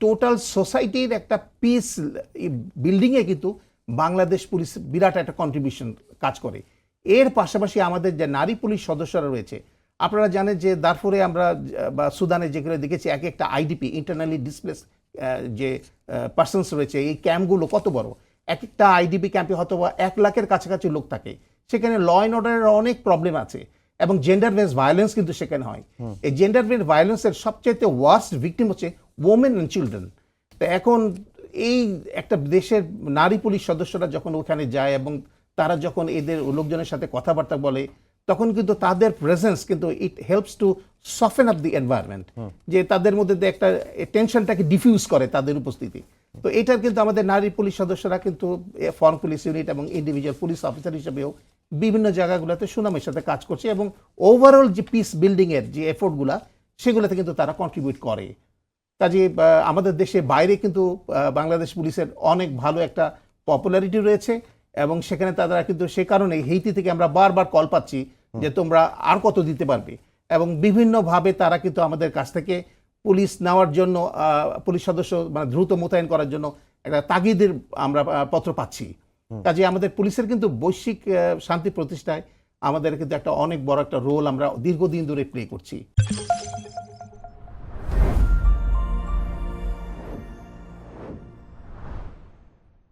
Total সোসাইটির একটা piece বিল্ডিংয়ে কিন্তু বাংলাদেশ পুলিশ বিরাট একটা কন্ট্রিবিউশন কাজ করে। এর পাশাপাশি আমাদের যে নারী পুলিশ সদস্যরা রয়েছে, আপনারা জানেন যে দারফুরে আমরা বা সুদানে যেগুলো দেখেছি, এক একটা আইডিপি ইন্টারনালি ডিসপ্লেস যে পার্সনস রয়েছে, এই ক্যাম্পগুলো কত বড়। এক একটা আইডিপি ক্যাম্পে হয়তো 1 লাখের কাছাকাছি লোক থাকে। সেখানে ল অ্যান্ড অর্ডারের অনেক প্রবলেম আছে এবং জেন্ডার বেস ভায়োলেন্স কিন্তু সেখানে হয়। এই জেন্ডার বেস ভায়োলেন্সের সবচেয়ে ওয়ার্স্ট ভিকটিম হচ্ছে ওমেন অ্যান্ড চিলড্রেন। তো এখন এই একটা দেশের নারী পুলিশ সদস্যরা যখন ওখানে যায় এবং তারা যখন এদের লোকজনের সাথে কথাবার্তা বলে, তখন কিন্তু তাদের প্রেজেন্স কিন্তু it helps to soften up the environment, যে তাদের মধ্যে একটা টেনশনটাকে ডিফিউজ করে তাদের উপস্থিতি। তো এটার কিন্তু আমাদের নারী পুলিশ সদস্যরা কিন্তু ফরেন পুলিশ ইউনিট এবং ইন্ডিভিজুয়াল পুলিশ অফিসার হিসেবেও বিভিন্ন জায়গাগুলোতে সুনামের সাথে কাজ করছে এবং ওভারঅল যে পিস বিল্ডিংয়ের যে এফোর্টগুলা, সেগুলোতে কিন্তু তারা কন্ট্রিবিউট করে। কাজে আমাদের দেশে বাইরে কিন্তু বাংলাদেশ পুলিশের অনেক ভালো একটা পপুলারিটি রয়েছে এবং সেখানে তারা কিন্তু সে কারণে হেইতি থেকে আমরা বারবার কল পাচ্ছি যে তোমরা আর কত দিতে পারবে, এবং বিভিন্নভাবে তারা কিন্তু আমাদের কাছ থেকে পুলিশ নেওয়ার জন্য, পুলিশ সদস্য মানে দ্রুত মোতায়েন করার জন্য একটা তাগিদের আমরা পত্র পাচ্ছি। কাজে আমাদের পুলিশের কিন্তু বৈশ্বিক শান্তি প্রতিষ্ঠায় আমাদের কিন্তু একটা অনেক বড় একটা রোল আমরা দীর্ঘদিন ধরে প্লে করছি।